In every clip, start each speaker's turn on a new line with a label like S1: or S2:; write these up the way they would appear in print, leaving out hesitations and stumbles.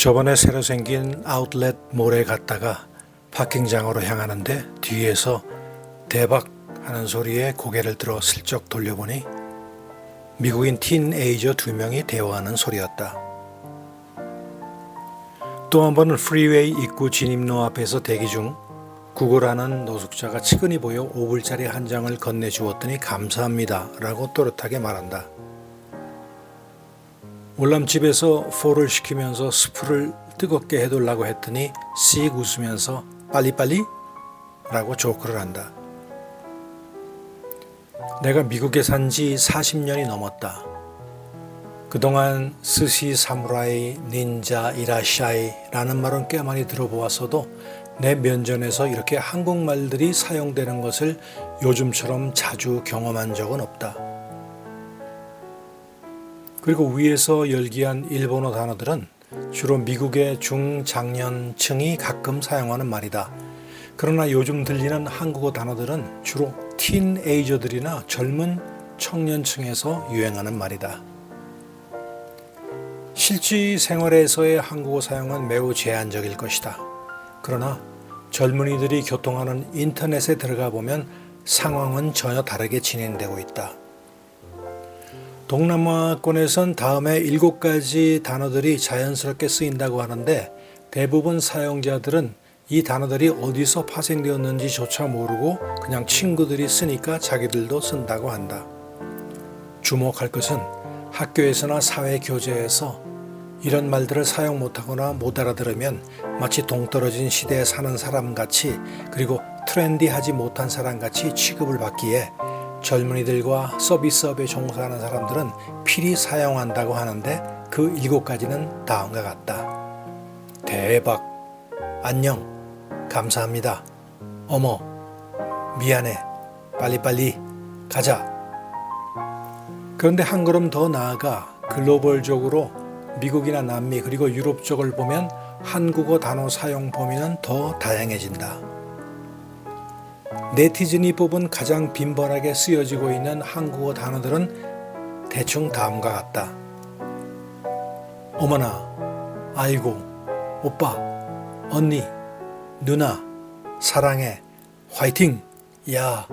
S1: 저번에 새로 생긴 아웃렛 몰에 갔다가 파킹장으로 향하는데 뒤에서 대박 하는 소리에 고개를 들어 슬쩍 돌려보니 미국인 티네이저 2명이 대화하는 소리였다. 또 한 번은 프리웨이 입구 진입로 앞에서 대기 중 구걸하는 노숙자가 측은히 보여 5불짜리 한 장을 건네주었더니 감사합니다 라고 또렷하게 말한다. 월남집에서 포를 시키면서 스프를 뜨겁게 해달라고 했더니 씩 웃으면서 빨리빨리? 라고 조크를 한다. 내가 미국에 산 지 40년이 넘었다. 그동안 스시, 사무라이, 닌자, 이라샤이 라는 말은 꽤 많이 들어보았어도 내 면전에서 이렇게 한국말들이 사용되는 것을 요즘처럼 자주 경험한 적은 없다. 그리고 위에서 열기한 일본어 단어들은 주로 미국의 중장년층이 가끔 사용하는 말이다. 그러나 요즘 들리는 한국어 단어들은 주로 틴에이저들이나 젊은 청년층에서 유행하는 말이다. 실제 생활에서의 한국어 사용은 매우 제한적일 것이다. 그러나 젊은이들이 교통하는 인터넷에 들어가 보면 상황은 전혀 다르게 진행되고 있다. 동남아권에선 다음에 7가지 단어들이 자연스럽게 쓰인다고 하는데 대부분 사용자들은 이 단어들이 어디서 파생되었는지조차 모르고 그냥 친구들이 쓰니까 자기들도 쓴다고 한다. 주목할 것은 학교에서나 사회교재에서 이런 말들을 사용 못하거나 못 알아들으면 마치 동떨어진 시대에 사는 사람같이 그리고 트렌디하지 못한 사람같이 취급을 받기에 젊은이들과 서비스업에 종사하는 사람들은 필히 사용한다고 하는데 그 7가지는 다음과 같다. 대박, 안녕, 감사합니다, 어머, 미안해, 빨리빨리, 가자. 그런데 한 걸음 더 나아가 글로벌적으로 미국이나 남미 그리고 유럽 쪽을 보면 한국어 단어 사용 범위는 더 다양해진다. 네티즌이 뽑은 가장 빈번하게 쓰여지고 있는 한국어 단어들은 대충 다음과 같다. 어머나, 아이고, 오빠, 언니, 누나, 사랑해, 화이팅, 야,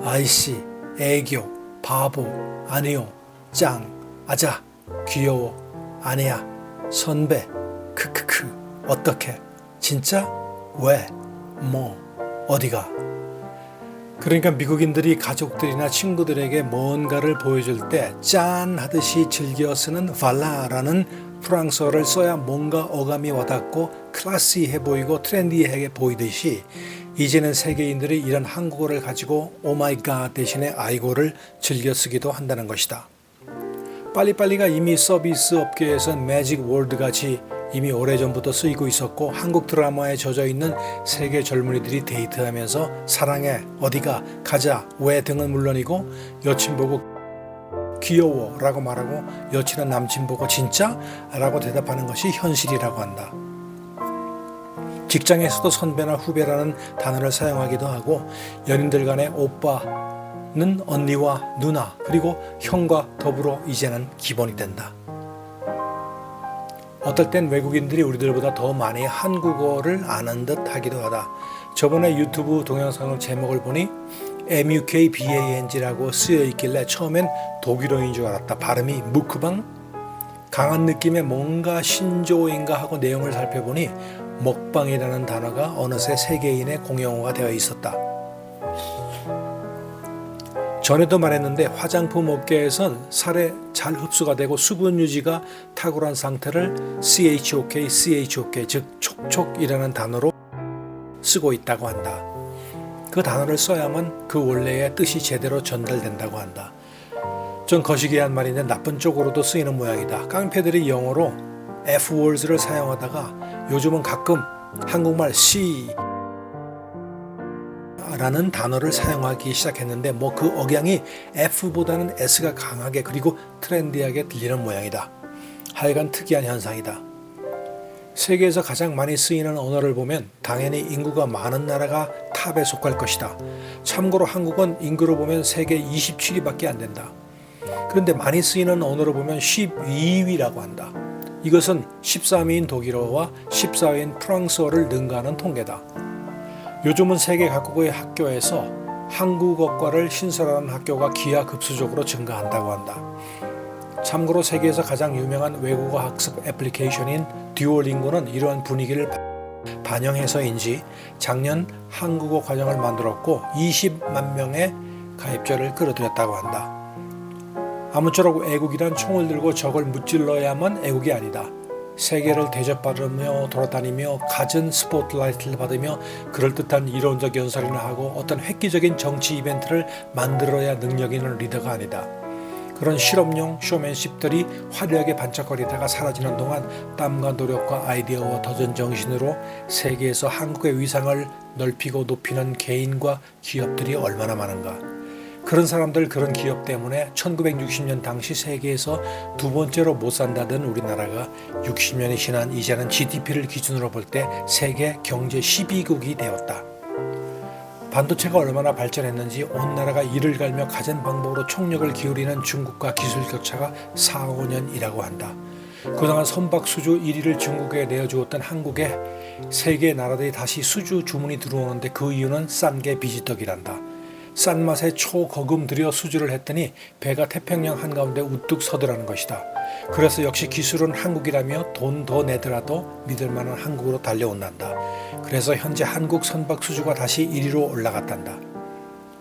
S1: 아이씨, 애교, 바보, 아니요, 짱, 아자, 귀여워, 아니야, 선배, 크크크, 어떻게, 진짜, 왜, 뭐, 어디가. 그러니까 미국인들이 가족들이나 친구들에게 뭔가를 보여줄 때 짠 하듯이 즐겨 쓰는 발라라는 프랑스어를 써야 뭔가 어감이 와닿고 클래시해 보이고 트렌디하게 보이듯이 이제는 세계인들이 이런 한국어를 가지고 오마이갓 대신에 아이고를 즐겨 쓰기도 한다는 것이다. 빨리빨리가 이미 서비스 업계에선 매직 월드 같이 이미 오래전부터 쓰이고 있었고 한국 드라마에 젖어있는 세계 젊은이들이 데이트하면서 사랑해, 어디가, 가자, 왜 등은 물론이고 여친 보고 귀여워 라고 말하고 여친은 남친 보고 진짜? 라고 대답하는 것이 현실이라고 한다. 직장에서도 선배나 후배라는 단어를 사용하기도 하고 연인들 간의 오빠는 언니와 누나 그리고 형과 더불어 이제는 기본이 된다. 어떨 땐 외국인들이 우리들보다 더 많이 한국어를 아는 듯 하기도 하다. 저번에 유튜브 동영상을 제목을 보니 MUKBANG라고 쓰여 있길래 처음엔 독일어인 줄 알았다. 발음이 무크방? 강한 느낌의 뭔가 신조어인가 하고 내용을 살펴보니 먹방이라는 단어가 어느새 세계인의 공용어가 되어 있었다. 전에도 말했는데 화장품 업계에선 살에 잘 흡수가 되고 수분 유지가 탁월한 상태를 CHOK, 즉 촉촉이라는 단어로 쓰고 있다고 한다. 그 단어를 써야만 그 원래의 뜻이 제대로 전달된다고 한다. 좀 거시기한 말인데 나쁜 쪽으로도 쓰이는 모양이다. 깡패들이 영어로 F-words를 사용하다가 요즘은 가끔 한국말 C 라는 단어를 사용하기 시작했는데 그 억양이 F보다는 S가 강하게 그리고 트렌디하게 들리는 모양이다. 하여간 특이한 현상이다. 세계에서 가장 많이 쓰이는 언어를 보면 당연히 인구가 많은 나라가 탑에 속할 것이다. 참고로 한국은 인구로 보면 세계 27위밖에 안 된다. 그런데 많이 쓰이는 언어로 보면 12위라고 한다. 이것은 13위인 독일어와 14위인 프랑스어를 능가하는 통계다. 요즘은 세계 각국의 학교에서 한국어과를 신설하는 학교가 기하급수적으로 증가한다고 한다. 참고로 세계에서 가장 유명한 외국어 학습 애플리케이션인 듀오링고는 이러한 분위기를 반영해서인지 작년 한국어 과정을 만들었고 20만 명의 가입자를 끌어들였다고 한다. 아무쪼록 애국이란 총을 들고 적을 무찔러야만 애국이 아니다. 세계를 대접받으며 돌아다니며 갖은 스포트라이트를 받으며 그럴듯한 이론적 연설이나 하고 어떤 획기적인 정치 이벤트를 만들어야 능력 있는 리더가 아니다. 그런 실험용 쇼맨십들이 화려하게 반짝거리다가 사라지는 동안 땀과 노력과 아이디어와 도전 정신으로 세계에서 한국의 위상을 넓히고 높이는 개인과 기업들이 얼마나 많은가. 그런 사람들, 그런 기업 때문에 1960년 당시 세계에서 두 번째로 못 산다던 우리나라가 60년이 지난 이제는 GDP를 기준으로 볼 때 세계 경제 12국이 되었다. 반도체가 얼마나 발전했는지 온 나라가 이를 갈며 가진 방법으로 총력을 기울이는 중국과 기술 격차가 4, 5년이라고 한다. 그동안 선박 수주 1위를 중국에 내어주었던 한국에 세계 나라들이 다시 수주 주문이 들어오는데 그 이유는 싼 게 비지떡이란다. 싼 맛에 초거금 들여 수주를 했더니 배가 태평양 한가운데 우뚝 서더라는 것이다. 그래서 역시 기술은 한국이라며 돈 더 내더라도 믿을만한 한국으로 달려온단다. 그래서 현재 한국 선박 수주가 다시 1위로 올라갔단다.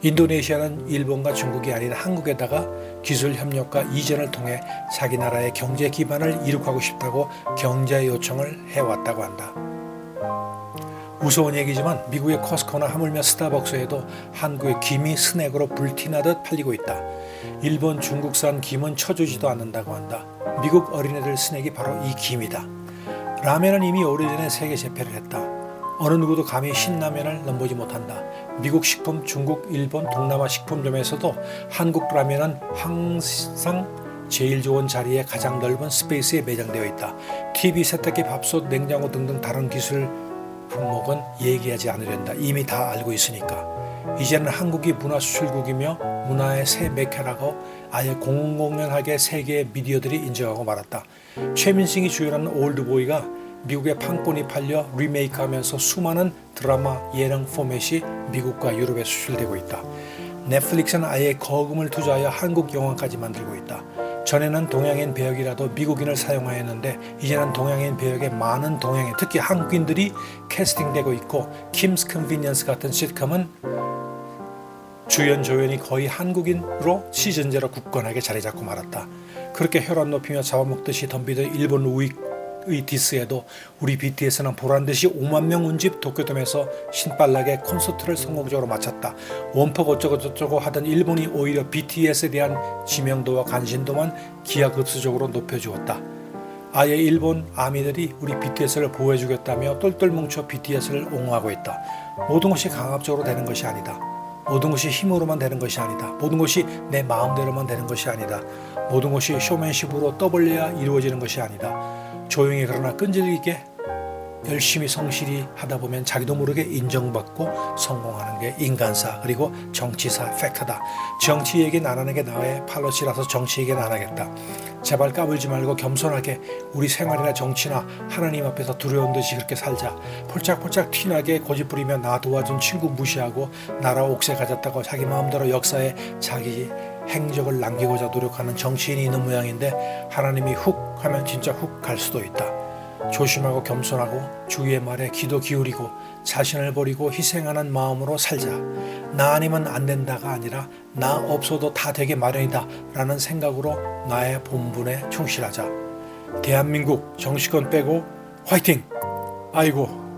S1: 인도네시아는 일본과 중국이 아닌 한국에다가 기술 협력과 이전을 통해 자기 나라의 경제 기반을 이룩하고 싶다고 경제 요청을 해왔다고 한다. 무서운 얘기지만 미국의 코스코나 하물며 스타벅스에도 한국의 김이 스낵으로 불티나듯 팔리고 있다. 일본, 중국산 김은 쳐주지도 않는다고 한다. 미국 어린애들 스낵이 바로 이 김이다. 라면은 이미 오래전에 세계 재패를 했다. 어느 누구도 감히 신라면을 넘보지 못한다. 미국 식품, 중국, 일본, 동남아 식품점에서도 한국 라면은 항상 제일 좋은 자리에 가장 넓은 스페이스에 매장되어 있다. TV, 세탁기, 밥솥, 냉장고 등등 다른 기술 품목은 얘기하지 않으련다. 이미 다 알고 있으니까. 이제는 한국이 문화 수출국이며 문화의 새 메카라고 아예 공공연하게 세계의 미디어들이 인정하고 말았다. 최민식이 주연하는 올드보이가 미국의 판권이 팔려 리메이크하면서 수많은 드라마, 예능 포맷이 미국과 유럽에 수출되고 있다. 넷플릭스는 아예 거금을 투자하여 한국 영화까지 만들고 있다. 전에는 동양인 배역이라도 미국인을 사용하였는데 이제는 동양인 배역에 많은 동양인, 특히 한국인들이 캐스팅되고 있고 킴스 컨비니언스 같은 시트콤은 주연 조연이 거의 한국인으로 시즌제로 굳건하게 자리 잡고 말았다. 그렇게 혈압 높이며 잡아먹듯이 덤비던 일본 우익의 디스에도 우리 BTS는 보란듯이 5만 명 운집 도쿄돔에서 신빨나게 콘서트를 성공적으로 마쳤다. 원폭 어쩌고저쩌고 하던 일본이 오히려 BTS에 대한 지명도와 관심도만 기하급수적으로 높여주었다. 아예 일본 아미들이 우리 BTS를 보호해주겠다며 똘똘 뭉쳐 BTS를 옹호하고 있다. 모든 것이 강압적으로 되는 것이 아니다. 모든 것이 힘으로만 되는 것이 아니다. 모든 것이 내 마음대로만 되는 것이 아니다. 모든 것이 쇼맨십으로 떠벌려야 이루어지는 것이 아니다. 조용히 그러나 끈질기게 열심히 성실히 하다 보면 자기도 모르게 인정받고 성공하는 게 인간사 그리고 정치사 팩트다. 정치 얘기는 안 하는 게 나의 팔로치라서 정치 얘기는 안 하겠다. 제발 까불지 말고 겸손하게 우리 생활이나 정치나 하나님 앞에서 두려운 듯이 그렇게 살자. 폴짝폴짝 티나게 고집부리며 나 도와준 친구 무시하고 나라 옥새 가졌다고 자기 마음대로 역사에 자기 행적을 남기고자 노력하는 정치인이 있는 모양인데 하나님이 훅 하면 진짜 훅 갈 수도 있다. 조심하고 겸손하고 주위의 말에 귀도 기울이고 자신을 버리고 희생하는 마음으로 살자. 나 아니면 안 된다가 아니라 나 없어도 다 되게 마련이다 라는 생각으로 나의 본분에 충실하자. 대한민국 정치권 빼고 화이팅! 아이고